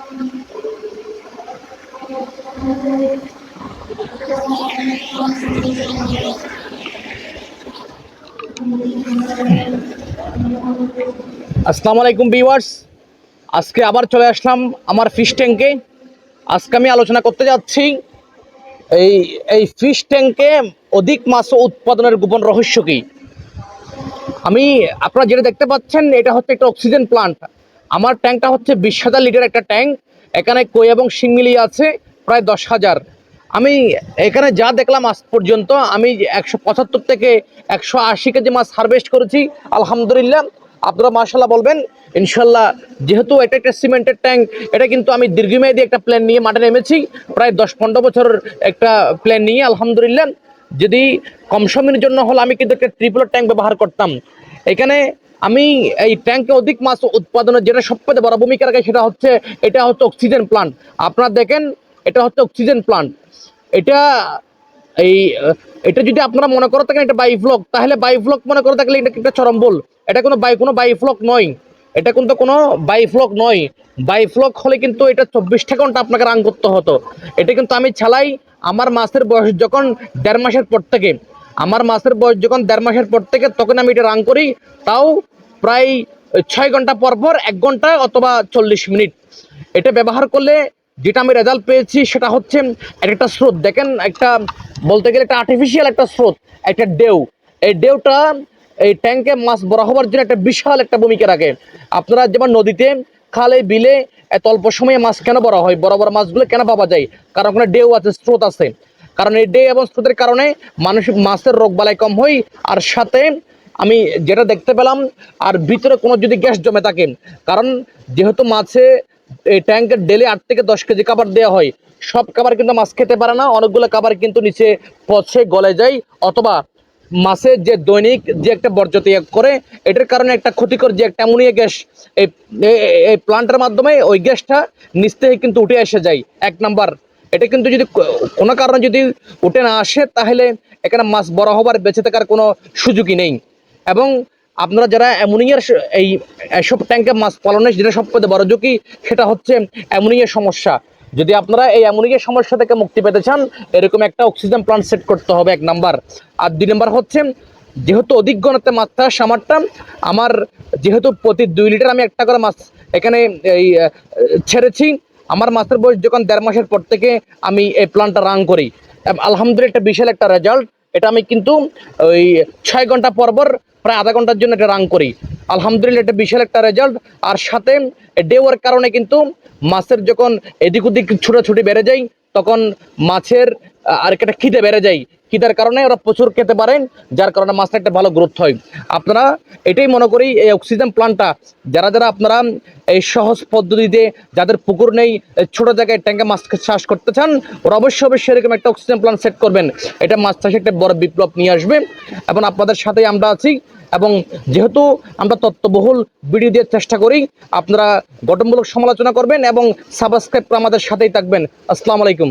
আসসালামু আলাইকুম ভিউয়ার্স, আজকে আবার চলে আসলাম আমার ফিশ ট্যাঙ্কে। আজকে আমি আলোচনা করতে যাচ্ছি এই এই ফিশ ট্যাঙ্কে অধিক মাছ উৎপাদনের গোপন রহস্য কি। আপনারা যেটা দেখতে পাচ্ছেন, এটা হচ্ছে একটা অক্সিজেন প্লান্ট। আমার ট্যাঙ্কটা হচ্ছে 20,000 লিটার একটা ট্যাঙ্ক। এখানে কই এবং শিং মিলিয়ে আছে প্রায় 10,000। আমি এখানে যা দেখলাম আজ পর্যন্ত, আমি 175 থেকে 180 কেজি মাছ হারভেস্ট করেছি আলহামদুলিল্লাহ। আপনারা মাশাআল্লাহ বলবেন ইনশাল্লাহ। যেহেতু এটা একটা সিমেন্টের ট্যাঙ্ক, এটা কিন্তু আমি দীর্ঘমেয়াদী একটা প্ল্যান নিয়ে মাঠে নেমেছি, প্রায় 10-15 বছর একটা প্ল্যান নিয়ে আলহামদুলিল্লাহ। যদি কম সময়ের জন্য হলে আমি কিন্তু একটা ট্রিপল ট্যাঙ্ক ব্যবহার করতাম। এখানে আমি এই ট্যাঙ্কে অধিক মাছ উৎপাদনের যেটা সবচেয়ে বড় ভূমিকা রাখে, সেটা হচ্ছে এটা হচ্ছে অক্সিজেন প্লান্ট। আপনারা দেখেন, এটা হচ্ছে অক্সিজেন প্লান্ট। এটা এই এটা যদি আপনারা মনে করে থাকেন এটা বায়োফ্লক, তাহলে বায়োফ্লক মনে করে থাকলে এটা একটা চরম ভুল। এটা কোনো বায়োফ্লক নয়। এটা কিন্তু কোনো বায়োফ্লক নয়। বায়োফ্লক হলে কিন্তু এটা 24টা ঘন্টা আপনাকে রান করতে হতো। এটা কিন্তু আমি চালাই আমার মাছের বয়স যখন 1.5 মাসের পর থেকে। তখন আমি এটা রান করি, তাও প্রায় 6 ঘন্টা পর পর 1 ঘন্টা অথবা 40 মিনিট। এটা ব্যবহার করলে যেটা আমি রেজাল্ট পেয়েছি সেটা হচ্ছে একটা স্রোত দেখেন, একটা বলতে গেলে একটা আর্টিফিশিয়াল একটা স্রোত, একটা ঢেউ। এই ঢেউটা এই ট্যাঙ্কে মাছ বড় হওয়ার জন্য একটা বিশাল একটা ভূমিকা রাখে। আপনারা যেমন নদীতে, খালে, বিলে এত অল্প সময়ে মাছ কেন বড় হয়, বড় বড় মাছগুলো কেন পাওয়া যায়? কারণ ওখানে ঢেউ আছে, স্রোত আছে। কারণ এই ঢেউ এবং স্রোতের কারণে মাছের রোগ বালাই কম হয়। আর সাথে আমি যেটা দেখতে পেলাম, আর ভিতরে কোনো যদি গ্যাস জমে থাকে, কারণ যেহেতু মাছে এই ট্যাঙ্কের ডেলি 8 থেকে 10 কেজি খাবার দেওয়া হয়, সব খাবার কিন্তু মাছ খেতে পারে না। অনেকগুলো খাবার কিন্তু নিচে পচে গলে যায়, অথবা মাছের যে দৈনিক যে একটা বর্জ্য ত্যাগ করে, এটার কারণে একটা ক্ষতিকর যে একটা অ্যামোনিয়া গ্যাস এই এই প্লান্টের মাধ্যমে ওই গ্যাসটা নিচ থেকে কিন্তু উঠে এসে যায়। 1 নাম্বার, এটা কিন্তু যদি কোনো কারণে যদি উঠে না আসে, তাহলে এখানে মাছ বড় হবার বেঁচে থাকার কোনো সুযোগই নেই। এবং আপনারা যারা অ্যামোনিয়ার এই এসব ট্যাঙ্কে মাছ পালনের যেটা সবচেয়ে বড় ঝুঁকি, সেটা হচ্ছে অ্যামোনিয়ার সমস্যা। যদি আপনারা এই অ্যামোনিয়ার সমস্যা থেকে মুক্তি পেতে চান, এরকম একটা অক্সিজেন প্লান্ট সেট করতে হবে 1 নাম্বার। আর 2 নাম্বার হচ্ছে, যেহেতু অধিক ঘনত্বে মাছটা সামারটা আমার, যেহেতু প্রতি 2 লিটার আমি একটা করে মাছ এখানে এই ছেড়েছি। আমার মাছের বয়স যখন 1.5 মাসের পর থেকে আমি এই প্লান্টটা রান করি, আলহামদুলিল্লাহ একটা বিশাল একটা রেজাল্ট। এটা আমি কিন্তু ওই 6 ঘন্টা পর পর প্রায় আধা ঘন্টার জন্য এটা রান করি। আলহামদুলিল্লাহ এটা বিশাল একটা রেজাল্ট। আর সাথে ডেওয়ার কারণে কিন্তু মাছের যখন এদিক ওদিক ছুটাছুটি বেড়ে যায়, তখন মাছের আর একটা খিদে বেড়ে যায়। খিদার কারণে ওরা প্রচুর খেতে পারেন, যার কারণে মাছটা একটা ভালো গ্রোথ হয়। আপনারা এটাই মনে করি, এই অক্সিজেন প্লান্টটা যারা যারা আপনারা এই সহজ পদ্ধতিতে, যাদের পুকুর নেই, ছোট জায়গায় ট্যাঙ্কে মাছ চাষ করতে চান, ওরা অবশ্যই এরকম একটা অক্সিজেন প্লান্ট সেট করবেন। এটা মাছ চাষে একটা বড় বিপ্লব নিয়ে আসবে, এবং আপনাদের সাথেই আমরা আছি। এবং যেহেতু আমরা তথ্যবহুল ভিডিও দেওয়ার চেষ্টা করি, আপনারা গঠনমূলক সমালোচনা করবেন এবং সাবস্ক্রাইব করে আমাদের সাথেই থাকবেন। আসসালামু আলাইকুম।